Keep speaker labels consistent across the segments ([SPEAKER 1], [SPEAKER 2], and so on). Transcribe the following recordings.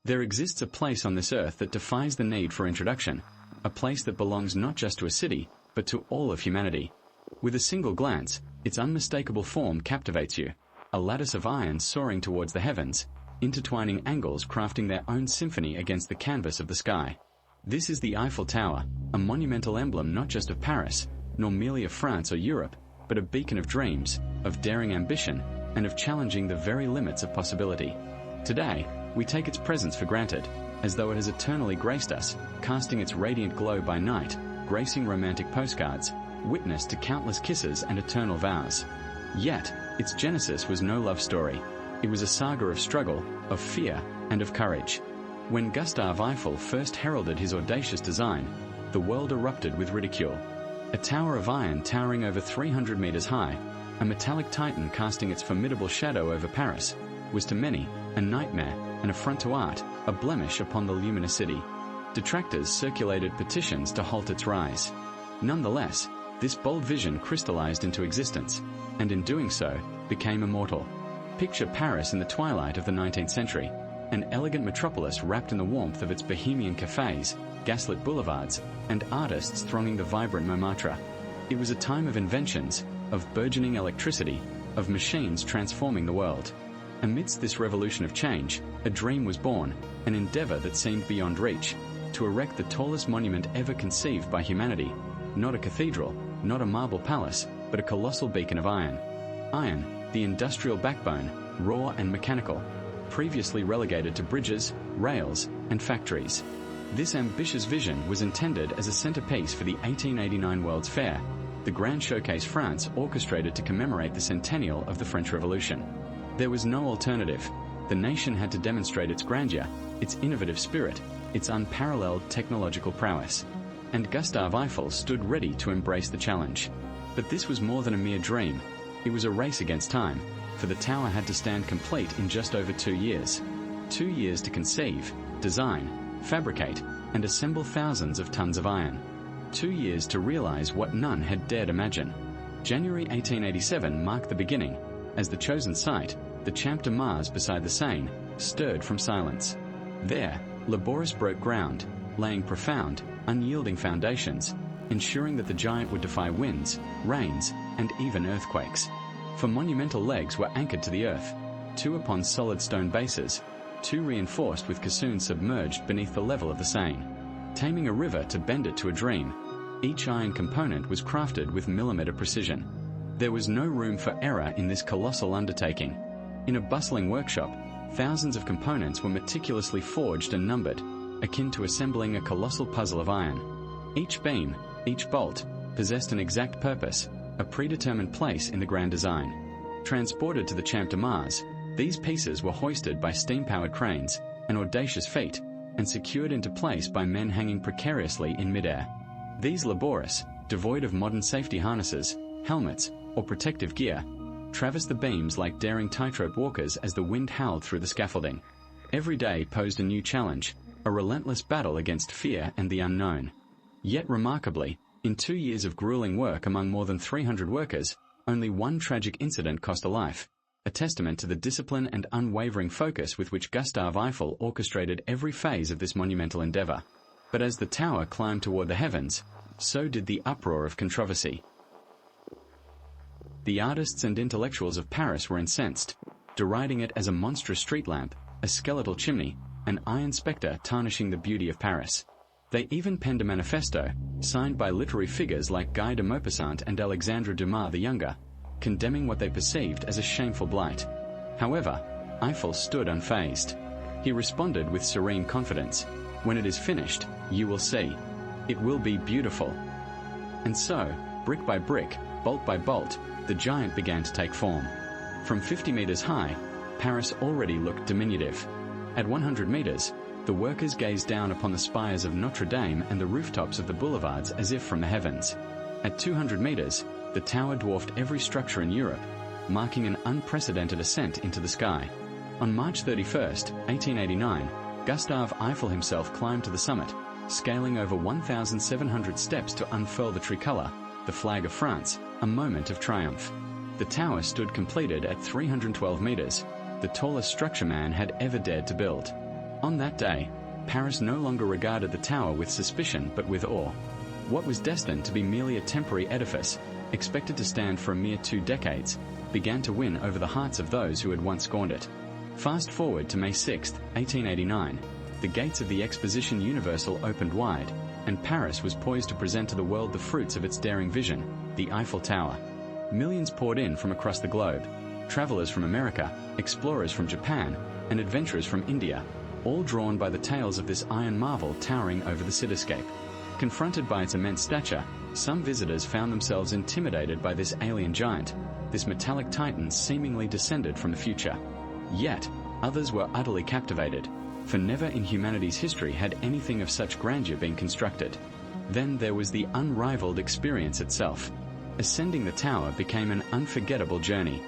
[SPEAKER 1] There exists a place on this earth that defies the need for introduction, a place that belongs not just to a city, but to all of humanity. With a single glance, its unmistakable form captivates you, a lattice of iron soaring towards the heavens, intertwining angles crafting their own symphony against the canvas of the sky. This is the Eiffel Tower, a monumental emblem not just of Paris, nor merely of France or Europe, but a beacon of dreams, of daring ambition, and of challenging the very limits of possibility. Today, we take its presence for granted, as though it has eternally graced us, casting its radiant glow by night, gracing romantic postcards, witness to countless kisses and eternal vows. Yet, its genesis was no love story. It was a saga of struggle, of fear, and of courage. When Gustave Eiffel first heralded his audacious design, the world erupted with ridicule. A tower of iron towering over 300 meters high, a metallic titan casting its formidable shadow over Paris, was to many a nightmare, an affront to art, a blemish upon the luminous city. Detractors circulated petitions to halt its rise. Nonetheless, this bold vision crystallized into existence, and in doing so, became immortal. Picture Paris in the twilight of the 19th century, an elegant metropolis wrapped in the warmth of its bohemian cafes, gaslit boulevards, and artists thronging the vibrant Montmartre. It was a time of inventions, of burgeoning electricity, of machines transforming the world. Amidst this revolution of change, a dream was born, an endeavor that seemed beyond reach, to erect the tallest monument ever conceived by humanity. Not a cathedral, not a marble palace, but a colossal beacon of iron. Iron, the industrial backbone, raw and mechanical, previously relegated to bridges, rails, and factories. This ambitious vision was intended as a centerpiece for the 1889 World's Fair, the grand showcase France orchestrated to commemorate the centennial of the French Revolution. There was no alternative. The nation had to demonstrate its grandeur, its innovative spirit, its unparalleled technological prowess. And Gustave Eiffel stood ready to embrace the challenge. But this was more than a mere dream. It was a race against time, for the tower had to stand complete in just over 2 years. 2 years to conceive, design, fabricate, and assemble thousands of tons of iron. 2 years to realize what none had dared imagine. January 1887 marked the beginning, as the chosen site, the Champ de Mars beside the Seine, stirred from silence. There, laborious broke ground, laying profound, unyielding foundations, ensuring that the giant would defy winds, rains, and even earthquakes. For monumental legs were anchored to the earth, 2 upon solid stone bases, 2 reinforced with caisson submerged beneath the level of the Seine. Taming a river to bend it to a dream, each iron component was crafted with millimeter precision. There was no room for error in this colossal undertaking. In a bustling workshop, thousands of components were meticulously forged and numbered, akin to assembling a colossal puzzle of iron. Each beam, each bolt, possessed an exact purpose, a predetermined place in the grand design. Transported to the Champ de Mars, these pieces were hoisted by steam-powered cranes, an audacious feat, and secured into place by men hanging precariously in midair. These laborious, devoid of modern safety harnesses, helmets, or protective gear, traversed the beams like daring tightrope walkers as the wind howled through the scaffolding. Every day posed a new challenge, a relentless battle against fear and the unknown. Yet remarkably, in 2 years of grueling work among more than 300 workers, only one tragic incident cost a life, a testament to the discipline and unwavering focus with which Gustave Eiffel orchestrated every phase of this monumental endeavor. But as the tower climbed toward the heavens, so did the uproar of controversy. The artists and intellectuals of Paris were incensed, deriding it as a monstrous street lamp, a skeletal chimney, an iron spectre tarnishing the beauty of Paris. They even penned a manifesto, signed by literary figures like Guy de Maupassant and Alexandre Dumas the Younger, condemning what they perceived as a shameful blight. However, Eiffel stood unfazed. He responded with serene confidence, "When it is finished, you will see. It will be beautiful." And so, brick by brick, bolt by bolt, the giant began to take form. From 50 meters high, Paris already looked diminutive. At 100 meters, the workers gazed down upon the spires of Notre Dame and the rooftops of the boulevards as if from the heavens. At 200 meters, the tower dwarfed every structure in Europe, marking an unprecedented ascent into the sky. On March 31st, 1889, Gustave Eiffel himself climbed to the summit, scaling over 1,700 steps to unfurl the tricolour, the flag of France, a moment of triumph. The tower stood completed at 312 meters, the tallest structure man had ever dared to build. On that day, Paris no longer regarded the tower with suspicion but with awe. What was destined to be merely a temporary edifice, expected to stand for a mere 2 decades, began to win over the hearts of those who had once scorned it. Fast forward to May 6, 1889, the gates of the Exposition Universelle opened wide, and Paris was poised to present to the world the fruits of its daring vision, the Eiffel Tower. Millions poured in from across the globe, travelers from America, explorers from Japan, and adventurers from India, all drawn by the tales of this iron marvel towering over the cityscape. Confronted by its immense stature, some visitors found themselves intimidated by this alien giant, this metallic titan seemingly descended from the future. Yet, others were utterly captivated, for never in humanity's history had anything of such grandeur been constructed. Then there was the unrivaled experience itself. Ascending the tower became an unforgettable journey.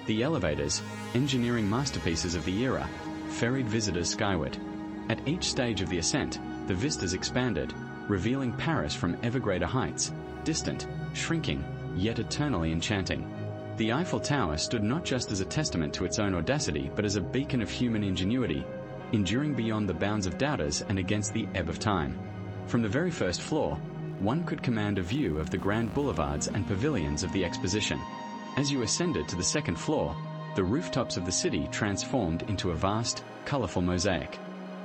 [SPEAKER 1] The elevators, engineering masterpieces of the era, ferried visitors skyward. At each stage of the ascent, the vistas expanded, revealing Paris from ever greater heights, distant, shrinking, yet eternally enchanting. The Eiffel Tower stood not just as a testament to its own audacity, but as a beacon of human ingenuity, enduring beyond the bounds of doubters and against the ebb of time. From the very first floor, one could command a view of the grand boulevards and pavilions of the Exposition. As you ascended to the second floor, the rooftops of the city transformed into a vast, colorful mosaic.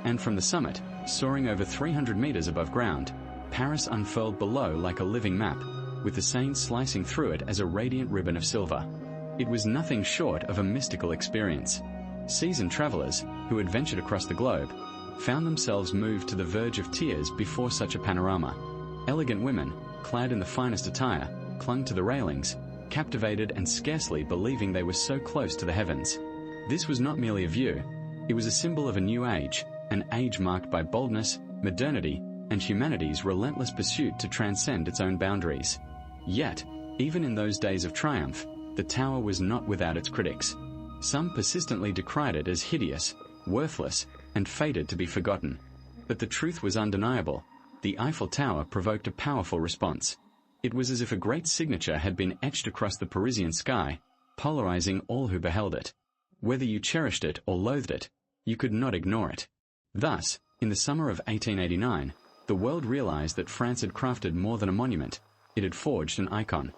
[SPEAKER 1] And from the summit, soaring over 300 meters above ground, Paris unfurled below like a living map, with the Seine slicing through it as a radiant ribbon of silver. It was nothing short of a mystical experience. Seasoned travelers, who had ventured across the globe, found themselves moved to the verge of tears before such a panorama. Elegant women, clad in the finest attire, clung to the railings, captivated and scarcely believing they were so close to the heavens. This was not merely a view, it was a symbol of a new age, an age marked by boldness, modernity, and humanity's relentless pursuit to transcend its own boundaries. Yet, even in those days of triumph, the tower was not without its critics. Some persistently decried it as hideous, worthless, and fated to be forgotten. But the truth was undeniable. The Eiffel Tower provoked a powerful response. It was as if a great signature had been etched across the Parisian sky, polarizing all who beheld it. Whether you cherished it or loathed it, you could not ignore it. Thus, in the summer of 1889, the world realized that France had crafted more than a monument, it had forged an icon.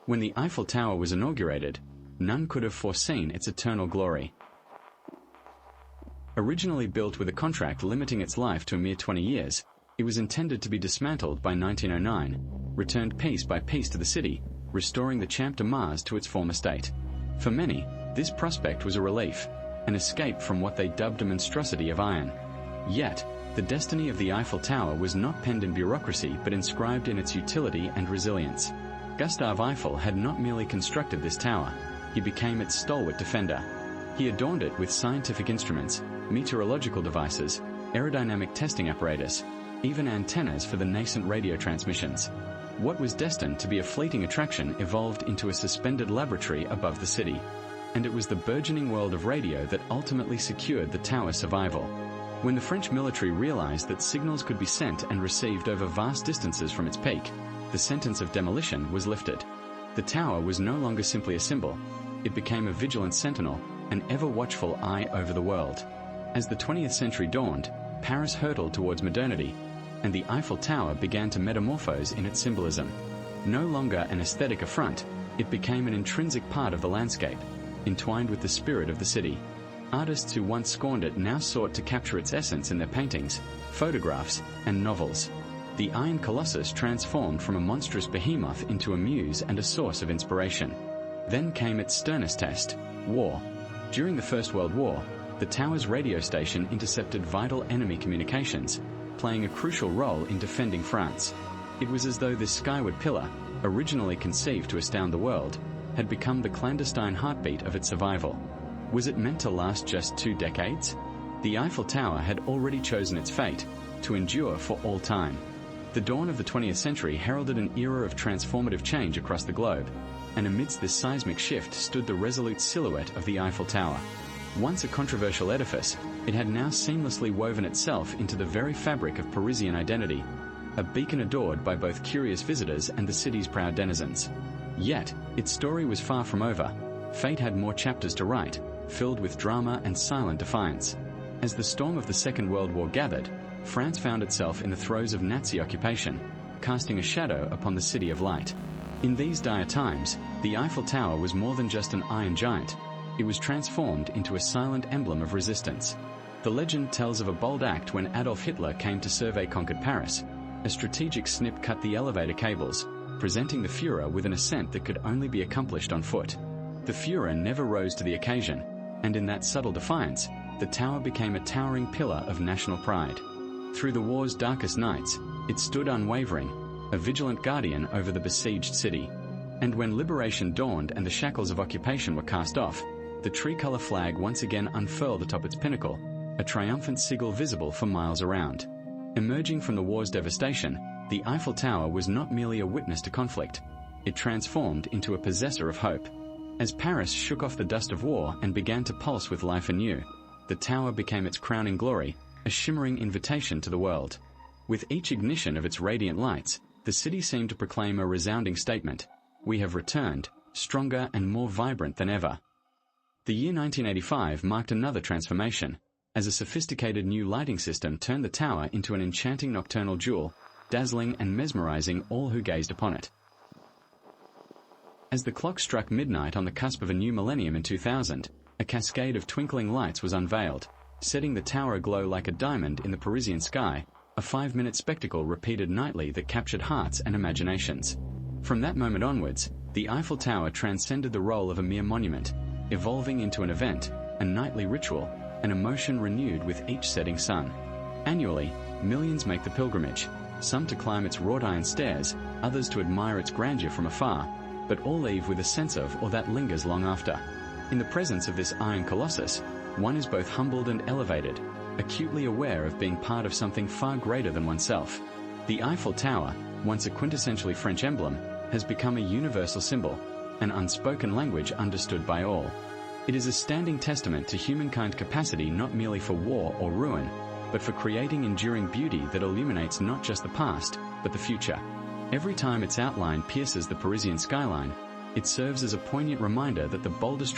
[SPEAKER 1] When the Eiffel Tower was inaugurated, none could have foreseen its eternal glory. Originally built with a contract limiting its life to a mere 20 years, it was intended to be dismantled by 1909, returned piece by piece to the city, restoring the Champ de Mars to its former state. For many, this prospect was a relief, an escape from what they dubbed a monstrosity of iron. Yet, the destiny of the Eiffel Tower was not penned in bureaucracy but inscribed in its utility and resilience. Gustave Eiffel had not merely constructed this tower, he became its stalwart defender. He adorned it with scientific instruments, meteorological devices, aerodynamic testing apparatus, even antennas for the nascent radio transmissions. What was destined to be a fleeting attraction evolved into a suspended laboratory above the city. And it was the burgeoning world of radio that ultimately secured the tower's survival. When the French military realized that signals could be sent and received over vast distances from its peak, the sentence of demolition was lifted. The tower was no longer simply a symbol. It became a vigilant sentinel, an ever-watchful eye over the world. As the 20th century dawned, Paris hurtled towards modernity, and the Eiffel Tower began to metamorphose in its symbolism. No longer an aesthetic affront, it became an intrinsic part of the landscape, entwined with the spirit of the city. Artists who once scorned it now sought to capture its essence in their paintings, photographs, and novels. The Iron Colossus transformed from a monstrous behemoth into a muse and a source of inspiration. Then came its sternest test, war. During the First World War, the tower's radio station intercepted vital enemy communications, playing a crucial role in defending France. It was as though this skyward pillar, originally conceived to astound the world, had become the clandestine heartbeat of its survival. Was it meant to last just 2 decades? The Eiffel Tower had already chosen its fate, to endure for all time. The dawn of the 20th century heralded an era of transformative change across the globe, and amidst this seismic shift stood the resolute silhouette of the Eiffel Tower. Once a controversial edifice, it had now seamlessly woven itself into the very fabric of Parisian identity, a beacon adored by both curious visitors and the city's proud denizens. Yet, its story was far from over. Fate had more chapters to write, filled with drama and silent defiance. As the storm of the Second World War gathered, France found itself in the throes of Nazi occupation, casting a shadow upon the City of Light. In these dire times, the Eiffel Tower was more than just an iron giant. It was transformed into a silent emblem of resistance. The legend tells of a bold act when Adolf Hitler came to survey conquered Paris. A strategic snip cut the elevator cables, presenting the Führer with an ascent that could only be accomplished on foot. The Führer never rose to the occasion, and in that subtle defiance, the tower became a towering pillar of national pride. Through the war's darkest nights, it stood unwavering, a vigilant guardian over the besieged city. And when liberation dawned and the shackles of occupation were cast off, the tricolour flag once again unfurled atop its pinnacle, a triumphant sigil visible for miles around. Emerging from the war's devastation, the Eiffel Tower was not merely a witness to conflict. It transformed into a possessor of hope. As Paris shook off the dust of war and began to pulse with life anew, the tower became its crowning glory, a shimmering invitation to the world. With each ignition of its radiant lights, the city seemed to proclaim a resounding statement: "We have returned, stronger and more vibrant than ever." The year 1985 marked another transformation, as a sophisticated new lighting system turned the tower into an enchanting nocturnal jewel, dazzling and mesmerizing all who gazed upon it. As the clock struck midnight on the cusp of a new millennium in 2000, a cascade of twinkling lights was unveiled, setting the tower aglow like a diamond in the Parisian sky, a 5-minute spectacle repeated nightly that captured hearts and imaginations. From that moment onwards, the Eiffel Tower transcended the role of a mere monument, evolving into an event, a nightly ritual, an emotion renewed with each setting sun. Annually, millions make the pilgrimage, some to climb its wrought iron stairs, others to admire its grandeur from afar, but all leave with a sense of or that lingers long after. In the presence of this iron colossus, one is both humbled and elevated, acutely aware of being part of something far greater than oneself. The Eiffel Tower, once a quintessentially French emblem, has become a universal symbol, an unspoken language understood by all. It is a standing testament to humankind's capacity not merely for war or ruin, but for creating enduring beauty that illuminates not just the past, but the future. Every time its outline pierces the Parisian skyline, it serves as a poignant reminder that the boldest